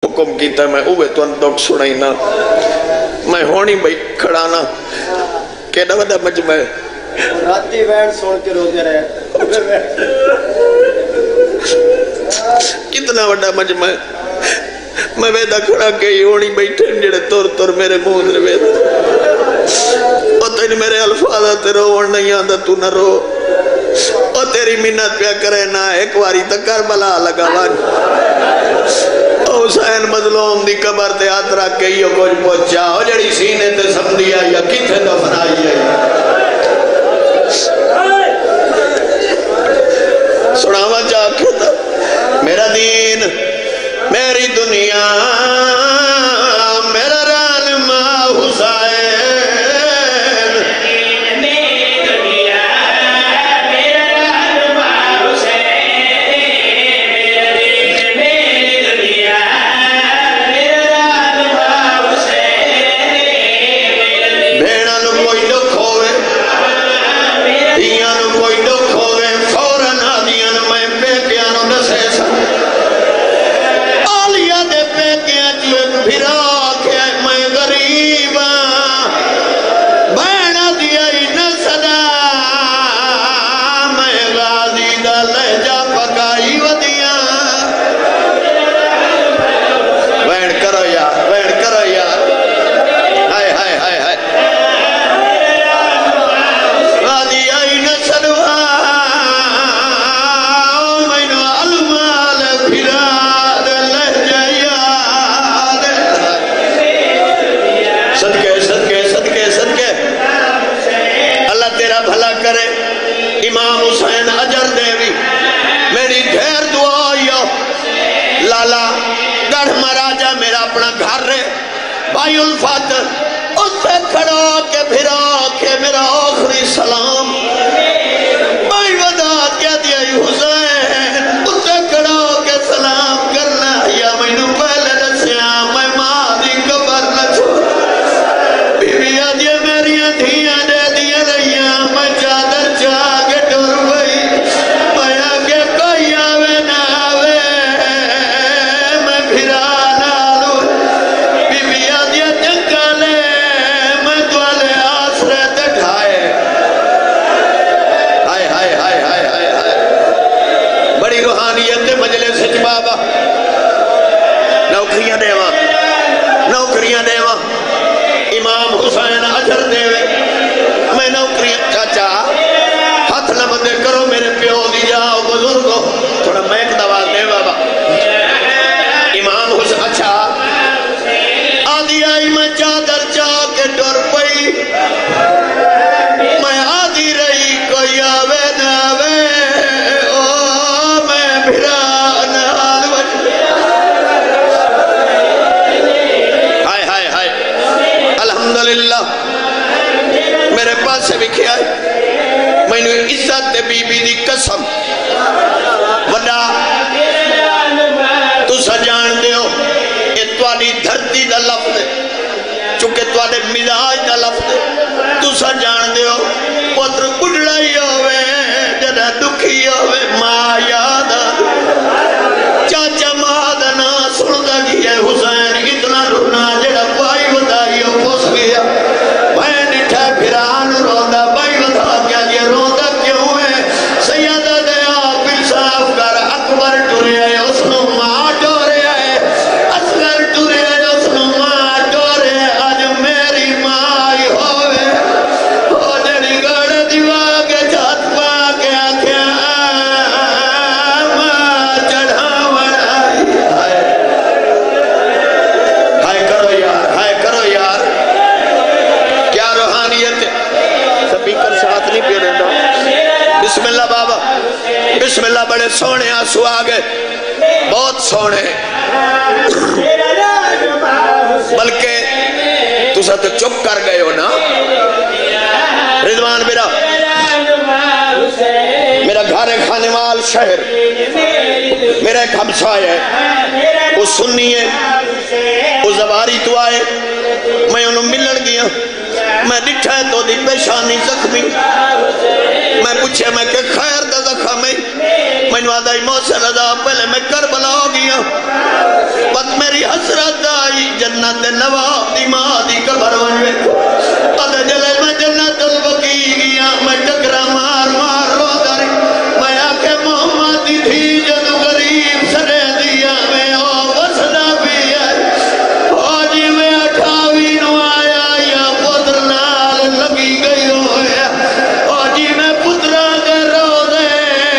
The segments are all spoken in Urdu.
حکم کیتا میں اوے تو دکھ سنائی نا میں ہونی بھئی کھڑانا کیڑا وڈا مجمع ہے راتی وینڈ سن کے رو دے رہے کتنا وڈا مجمع ہے میں ویدہ کھڑا کے ہونی بیٹھے جڑے تور تور میرے منہ دے ویدہ اور تیری میرے الفاظہ تے رو اور نہیں آندہ تو نہ رو اور تیری منت پیا کرے نا ایک واری تک کربلا لگا وان حسین مظلوم دی قبر تے ہاتھ رکھ کے یہ کچھ پہنچا اور جڑی سینے تے سمدھی آئی یا کتھے دفن آئی ہے سناوا چاہ کہتا میرا دین میری دنیا میرا رہنما حسین امام حسین اجر دیوی میری ڈھیر دعا یا لالا گڑھ مراجہ میرا اپنا گھر رہے بھائی الفات اس سے کھڑا کے بھرا کے میرا آخری سلام بھائی وداد کیا دیا حسین اس سے کھڑا کے سلام کرنا یا میں نو پہلے رسیاں میں ماں دی قبر نہ چھوڑ بی بی آدھیا میری دھیاں دے دیا رہیاں میں چادر چاہ نوکریاں دیوا امام حسین اجر دیوے میں نوکریاں چاچا ہاتھ نہ بندے کرو میرے پیو دی جاؤ بزرگو تھوڑا میں ایک دوا دے بابا امام حسین اچھا آدھی آئی میں چادر چاہ کے ڈر پئی میں آدھی رہی کوئی آوے نہ آوے او میں بھرا الحمدللہ میرے پاس سے بھی کیا ہے میں نے عزت بی بی دی قسم وڈا تو سجان دیو یہ تواری دھرتی دا لفظ ہے چونکہ توارے مزاج دا لفظ ہے تو سجان دیو پتر کڑھڑائی ہوئے جدہ دکھی ہوئے ماں یاد چاچا مادنا سندہ گیا حسین اتنا رونا جدہ پائی ودائی ہو پوس گیا میں نٹھا پھران روندہ بائی ودا کیا یہ روندہ کیوں ہے سیدہ دیا پھر صاف کر اکبر ٹورے آئے اس نو ماں ٹورے آئے اصغر ٹورے آئے اس نو ماں ٹورے آج میری ماں آئی ہوئے ہو جڑی گڑ دیوا کے جات پا کے آنکھیں ماں چڑھا وڑائی ہائے کرو یار کیا روحانیت ہے سپیکر ساتھ نہیں پہ رہتا بسم اللہ بابا بسم اللہ بڑے سونے آنسو آگئے بہت سونے بلکہ تو ساتھ چپ کر گئے ہو نا رضوان میرا گھر ہے خانوال شہر میرا ایک ہمسائے ہے وہ سنی ہے وہ زباری تو آئے میں انہوں ملن گیا میں ڈٹھا ہے تو دی پیشانی زخمی میں پوچھے میں کہ خیر دا زخم ہے میں نے آدھائی محسن رضا پہلے میں کربلا ہو گیا بس میری حسرت آئی جنت نواب دی ماں دی قبر ونوے آدھا جلے میں جنت الوقی گیا میں ٹکرا مار مار رو داری میں آکے محمد دی تھی جدو غریب سرے دیا میں او وسنا بھی ہے آجی میں 28 نو آیا یا پتر نال لگی گئی ہوئے آجی میں پترہ کے رو دے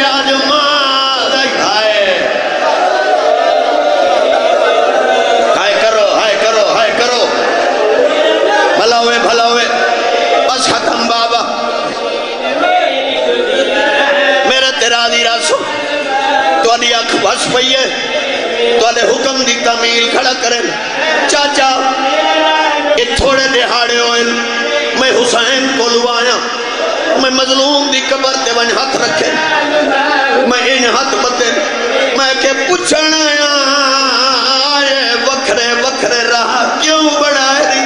آج ماں دائی ہائے کرو بھلا ہوئے بس ختم بابا میرے تیرا دی راسو تو آدھی اکھ بس پئیے تو آدھے حکم دی تعمیل کھڑا کریں چاچا یہ تھوڑے دہاڑے ہوئے میں حسین کو لوایا میں مظلوم دی قبر تے ون ہاتھ رکھے میں ان ہاتھ بتے میں کہ پوچھنا آئے وکھرے رہا کیوں بڑھائے دی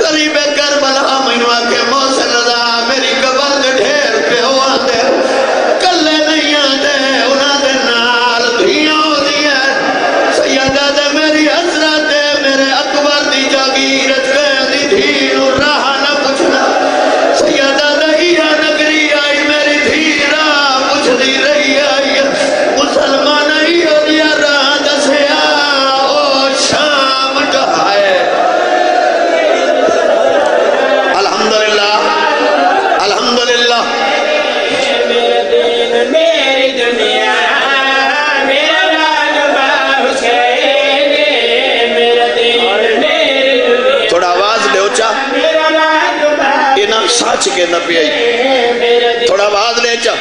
غریب کربلا میں نوا کے محسن رضا میری قبر دے ڈھیر پہ ہوا دے کلے نہیں آدھے انہاں دے نال دھیاں ہو دیا سیدہ دے میری حسرت دے میرے اکبر دی جاگیرت دی دھینو راہ نہ پوچھنا سیدہ دے یا نگری آئی میری دھی راہ پوچھ دی رہی آئی مسلمان ہی ہو دیا راہ دسیا او شام کہائے الحمدللہ میرا دین میری دنیا میرا راجبہ حسین میرا دین میری دنیا تھوڑا آواز لے اچھا میرا راجبہ یہ نام ساچ کے نبی آئی تھوڑا آواز لے اچھا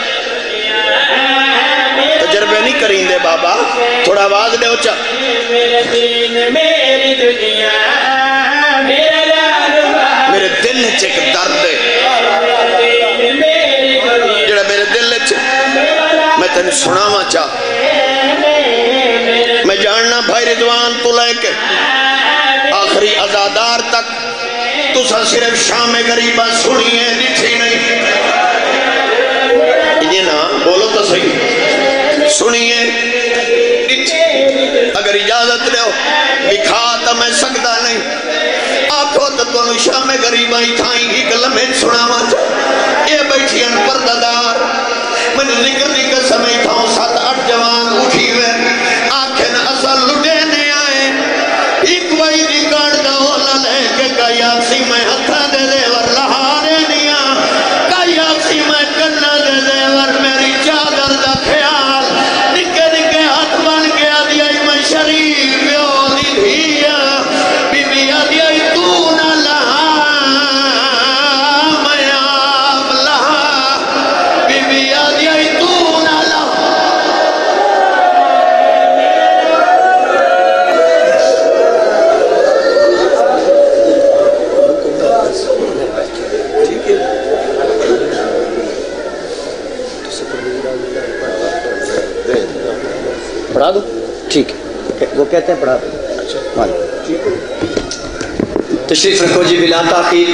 تجربے نہیں کریں دے بابا تھوڑا آواز لے اچھا میرا دین میری دنیا میرا راجبہ میرے دل چک درد ہے جڑا میرے دل چک میں تنہیں سناوا چاہ میں جاننا بھائی رضوان تو لے کے آخری عزادار تک تو سا صرف شام غریبہ سنیے نٹھی نہیں یہ نا بولو تو صحیح سنیے اگر اجازت لے ہو بکھا تو میں سکتا نہیں آنکھوں تو دونوں شام غریبہ ہی تھائیں گی کہ لمحے سناوا چاہ یہ بیٹھی ان پرددار میں نے ذکر دی کہ سمیں تھاؤں 7-8 جوان اٹھی ہوئے آنکھیں اصل لٹینے آئے ایک وہی دی کاٹ دا ہونا لے کے کئی آکسی میں ہتھا دے دے ور لہارے نیا کئی آکسی میں کنہ دے دے ور میری چادر دا خیال نکے نکے ہاتھ بن کے آدھی آئی میں شریف یو دی دھیا بی بی آدھی آئی تو نہ لہا میں آپ لہا بی بی آدھی آئی تو نہ لہا پڑھا دو ٹھیک ہے وہ کہتے ہیں پڑھا دو تشریف رکھو جی بلا تاخیر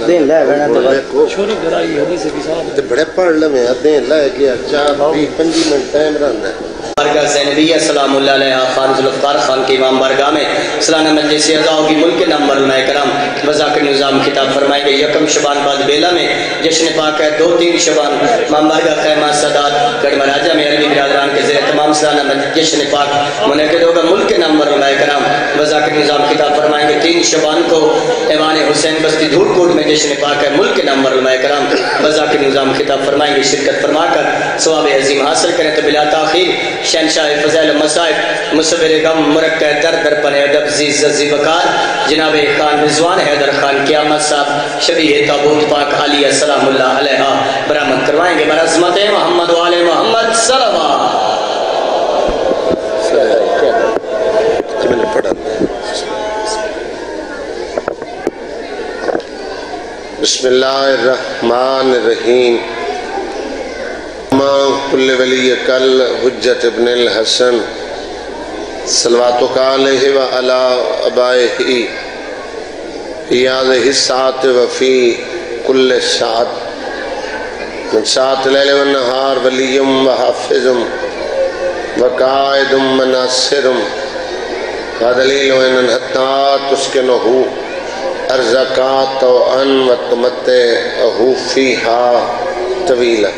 دین لے لینا تو چھوڑی گرائی حدیث کی صاحب بڑے پڑھ لمیں دین لے گیا 4-5 منٹ ٹائم رہندا ہے بارگاہ زینبیہ سلام اللہ علیہ خان ذوالفقار خان کے امام بارگاہ میں سلانہ مجلس اعزا ہوگی ملک نمبر علماء کرام وذاکر نظام خطاب فرمائے گئے یکم شبان بعد بیلا میں جشن پاک ہے 2-3 شبان امام بارگاہ خیمہ سادات گڑھ مراجہ میں عربی برادران کے زیر تمام سلانہ جشن پاک منعقد ہوگا ملک نمبر علماء کرام وذاکر نظام خطاب فرمائیں گے 3 شبان کو ایوان حسین بستی دھوٹ کوٹ میں جشن پاک ہے ملک نمبر علماء کرام وذاکر نظام خطاب فرمائیں گے شرکت فرما کر ثواب عظیم حاصل کریں تو بلا تاخیر شہنشاہ فضائل مصائب مصبر غم مرکہ در در پر ادب زیز زی وقار جناب خان رضوان حیدر خان قیامت صاحب شبیہ تابوت پاک علیہ السلام اللہ علیہ برآمد کروائیں گے برعظمت محمد و آل محمد صلوات بسم اللہ الرحمن الرحیم کل ولی کل حجت ابن الحسن صلواتک علیہ و علی ابائہ فی هذه الساعة وفی کل ساعت من سات لیل و نہار ولیم و حافظم وقائدم مناصرم ودلیل و انن حتی تسکنہو ارزقات و ان و تمتعہو فیہا طویلہ.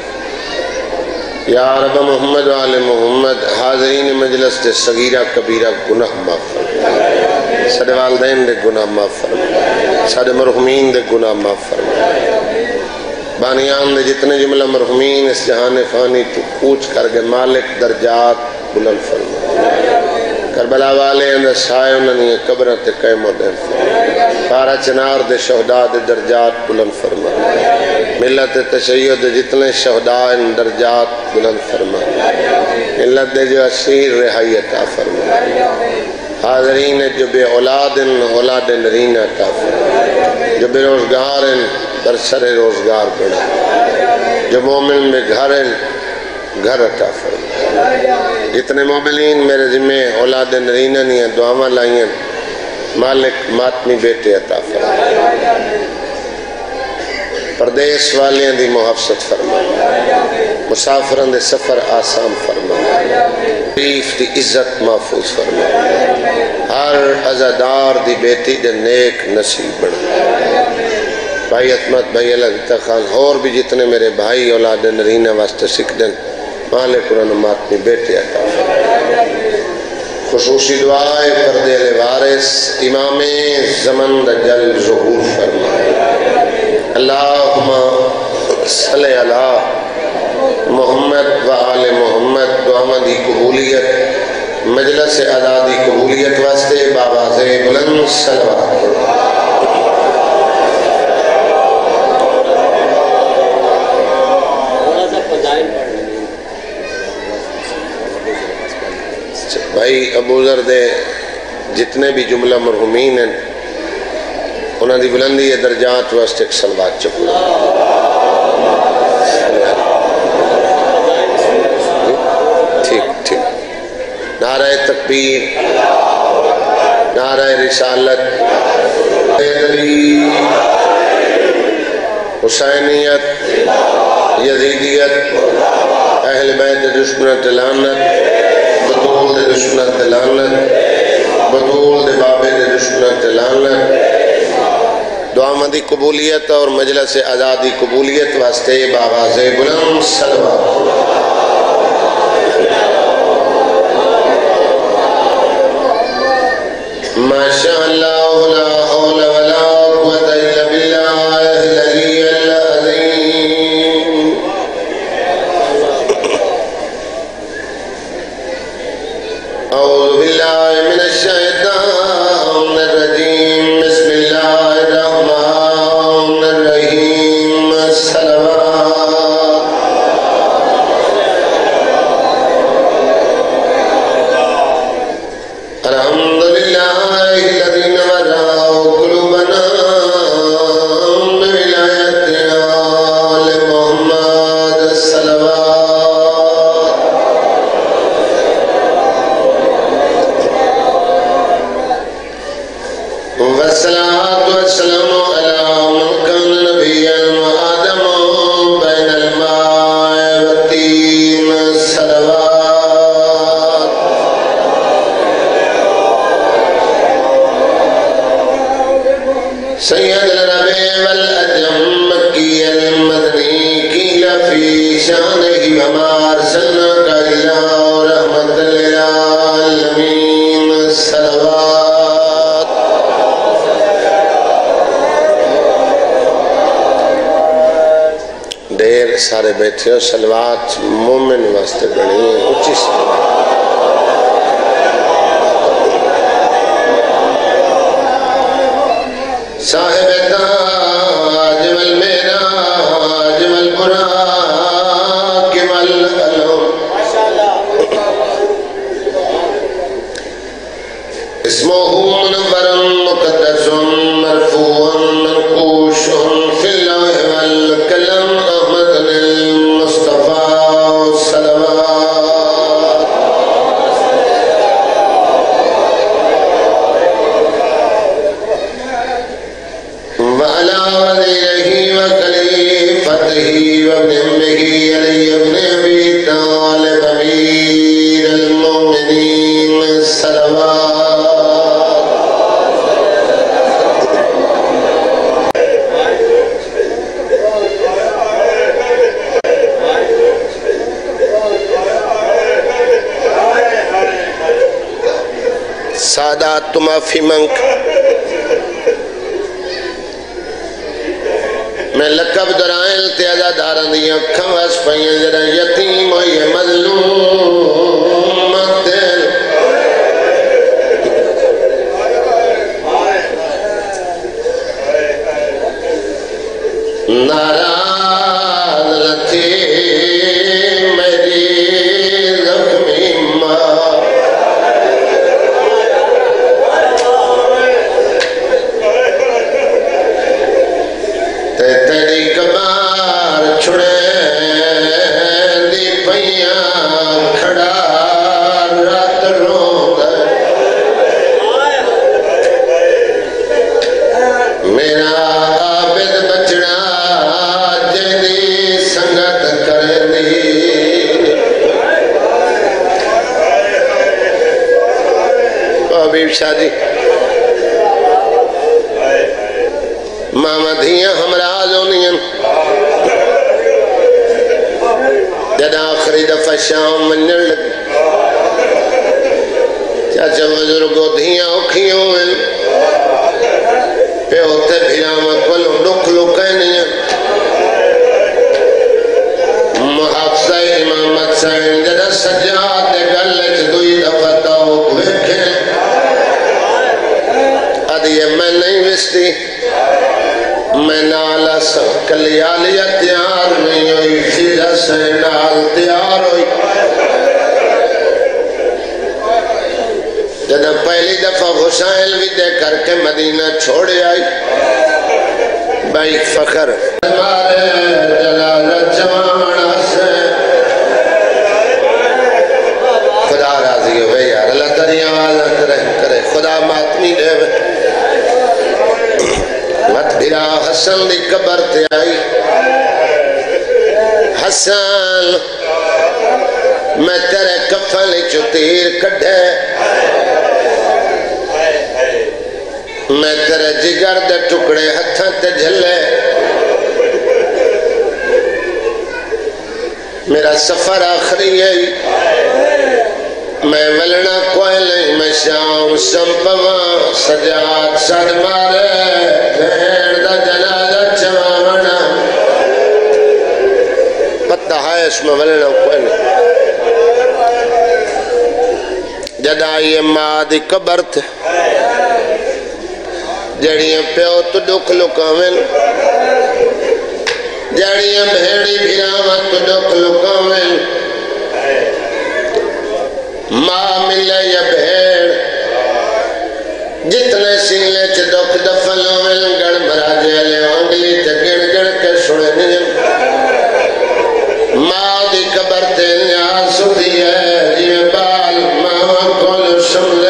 یا رب محمد و آل محمد حاضرین مجلس دے صغیرہ کبیرہ گناہ معاف فرما، سارے والدین دے گناہ معاف فرما، سارے مرحومین دے گناہ معاف فرما. بانیان دے جتنے جملہ مرحومین اس جہان فانی تو پوچھ کر گئے مالک درجات بلند فرما. کربلا والے اندر سائے انہوں قبرہ تے قائم و دین فرما. پارا چنار دے شہداء دے درجات بلند فرما. ملت تشیع دے جتنے شہداء ان درجات بلند فرما. ملت دے جو اسیر رہائی عطا فرما. حاضرین جو بے اولاد ان اولاد نرین عطا فرما. جو بے روزگار ان برسر روزگار بڑھا. جو مومن میں گھر ان گھر عطا فرما. جتنے مومنین میرے ذمہ اولاد نرینہ نہیں ہیں دعاواں لائیں مالک ماتمی بیٹے عطا فرما. پردیس والیاں دی محافظت فرما. مسافران دے سفر آسان فرما. ریف دی عزت محفوظ فرما. ہر عزادار دی بیٹی دے نیک نصیب بڑھا. بھائی عطمت بھائی اللہ خان اور بھی جتنے میرے بھائی اولاد نرینہ واسطے سکھدن مالک قرآن ماتمی بیٹے عطا فرما. خصوصی دعائے پردے وارث امام زمن دجل ظہور فرما. اللہم صلی علی محمد و آل محمد. دعا دی قبولیت مجلس ادا دی قبولیت واسطے بآواز بلند صلوات. بھائی ابو ذر دے جتنے بھی جملہ مرحومین ہیں انہوں دی بلندی درجات واسطے ایک صلوات چکو. ٹھیک ٹھیک. نعرہ تکبیر، نعرہ رسالت، حسینیت، یزیدیت، اہل بیت دشمنت لعنت، بطول دے دشمنت لعنت، بطول دے بابے دے دشمنت لعنت. دعا مندی قبولیت اور مجلس آزادی قبولیت واسطے بآواز بلند صلوات. ماشاء اللہ لا حول ولا قوة الا باللہ العلی العظیم. اعوذ باللہ من الشیطان الرجیم. بسم اللہ الرحمن الرحیم. صلوات. الحمدللہ الذی نور قلوبنا بولایت آل محمد. صلوات. والصلاة والسلام على من كان نبيا وآدم بين الماء والطين. صلوات. سید العرب والعجم مکی المدنی قیل فی شانہ وما ارسلناک الا رحمۃ للعالمین. صلوات. دیر سارے بیٹھے ہو. صلوات مومن واسطے بڑی اچھی صلوات. صاحب تاج والمعراج والبراق والعلم اسمه منور مقدس مرفوع منقوش في اللوح والقلم احمد المصطفى. صلوات. وعلى وزيره وخليفته وصحبته وابن أمه علي بن أبي طالب أمير المؤمنين صلوات. سادات معافی منگ میں لقب درائل تیازہ داران دیا کھواس پائیں جرہ یتیم ہوئی مظلوم دل ناراض لتھی میری زخمی ماں تیری کبار چھڑے دی پیاں کھڑا رات روند میرا عابد بچڑا جیدی سنگت کرے دی حبیب شاہ جی ماما دھیاں ہمراز ہونیاں جد آخری دفعہ شام منجر لگ چاچا بزرگو دھیاں اکھیاں ہوئے پہ ہوتے بھیراما کلو ڈک لکینیاں محافظہ امامت سائن جد سجاد گلچ دوئی دفعہ تاوک ویکھیں ادھیے میں نہیں وستی میں نالا سا کلیالیہ تیار نہیں ہوئی فیدہ سے نال تیار ہوئی جب پہلی دفعہ حسین بھی دے کر کے مدینہ چھوڑے آئی بھائی فخر ہمارے جلالت جوانا سے خدا راضی ہوئے یار اللہ تری آواز کرے خدا ماتمی دے مت بھرا حسن دی قبر تے آئی حسن میں تیرے کفن چو تیر کڑھے میں تیرے جگر دے ٹکڑے ہتھاں تے جھلے میرا سفر آخری ہے میں ولنا کوئی نہیں میں شام سمپواں سجاد سر مارے بھیڑ دا جنازہ چوانا پتہ ہے اس میں ولنا کوئی نہیں جد آئی ماں دی قبر تھے جڑیاں پیو تو ڈک لکاویں جڑیاں بھیڑی بھیراواں تو ڈک لکاویں ماں ملے یا بھیڑ جتنے سیلے چھ دکھ دفن ہوئے گڑ مرا جیلے انگلی تے گڑ گڑ کے سڑے نہیں ماں دی قبر تے نیاز ستی ہے یہ بال ماں کول شملے